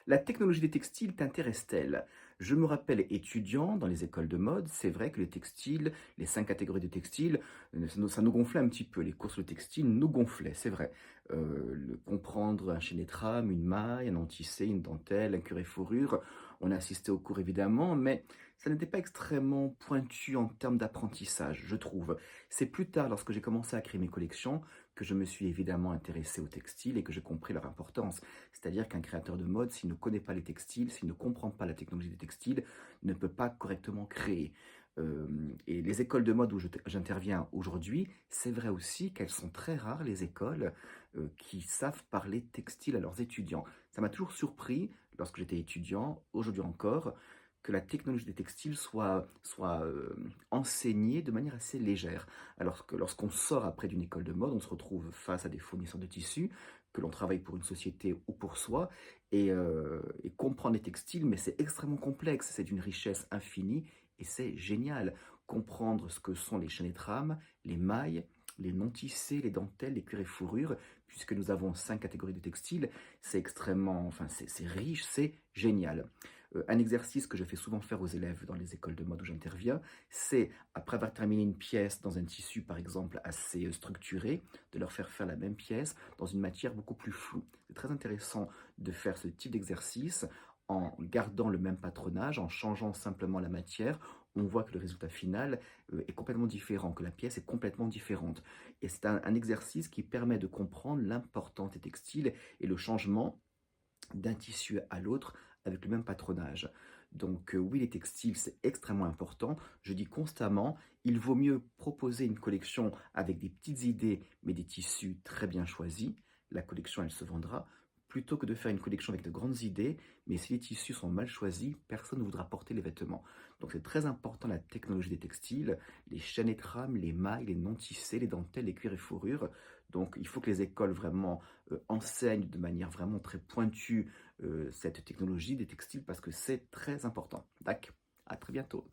La technologie des textiles t'intéresse-t-elle? Je me rappelle étudiant dans les écoles de mode, c'est vrai que les textiles, les 5 catégories de textiles, ça nous gonflait un petit peu. Les courses de textiles nous gonflaient, c'est vrai. Comprendre un chaînet trame, une maille, un anti-C, une dentelle, un cuir et fourrure, on a assisté au cours évidemment, mais ça n'était pas extrêmement pointu en termes d'apprentissage, je trouve. C'est plus tard, lorsque j'ai commencé à créer mes collections, que je me suis évidemment intéressé aux textiles et que j'ai compris leur importance. C'est-à-dire qu'un créateur de mode, s'il ne connaît pas les textiles, s'il ne comprend pas la technologie des textiles, ne peut pas correctement créer. Et les écoles de mode où j'interviens aujourd'hui, c'est vrai aussi qu'elles sont très rares, les écoles qui savent parler textile à leurs étudiants. Ça m'a toujours surpris, lorsque j'étais étudiant, aujourd'hui encore, que la technologie des textiles soit enseignée de manière assez légère. Alors que lorsqu'on sort après d'une école de mode, on se retrouve face à des fournisseurs de tissus, que l'on travaille pour une société ou pour soi, et comprendre les textiles, mais c'est extrêmement complexe, c'est d'une richesse infinie, et c'est génial. Comprendre ce que sont les chaînes et trames, les mailles, les non-tissés, les dentelles, les cuirs et fourrures, puisque nous avons 5 catégories de textiles, c'est extrêmement, enfin c'est riche, c'est génial. Un exercice que je fais souvent faire aux élèves dans les écoles de mode où j'interviens, c'est, après avoir terminé une pièce dans un tissu, par exemple, assez structuré, de leur faire la même pièce dans une matière beaucoup plus floue. C'est très intéressant de faire ce type d'exercice en gardant le même patronage, en changeant simplement la matière. On voit que le résultat final est complètement différent, que la pièce est complètement différente. Et c'est un exercice qui permet de comprendre l'importance des textiles et le changement d'un tissu à l'autre avec le même patronage. Donc oui, les textiles, c'est extrêmement important. Je dis constamment, il vaut mieux proposer une collection avec des petites idées, mais des tissus très bien choisis. La collection, elle se vendra, plutôt que de faire une collection avec de grandes idées, mais si les tissus sont mal choisis, personne ne voudra porter les vêtements. Donc c'est très important la technologie des textiles, les chaînes et trames, les mailles, les non-tissés, les dentelles, les cuirs et fourrures. Donc il faut que les écoles vraiment enseignent de manière vraiment très pointue cette technologie des textiles parce que c'est très important. Tac, à très bientôt.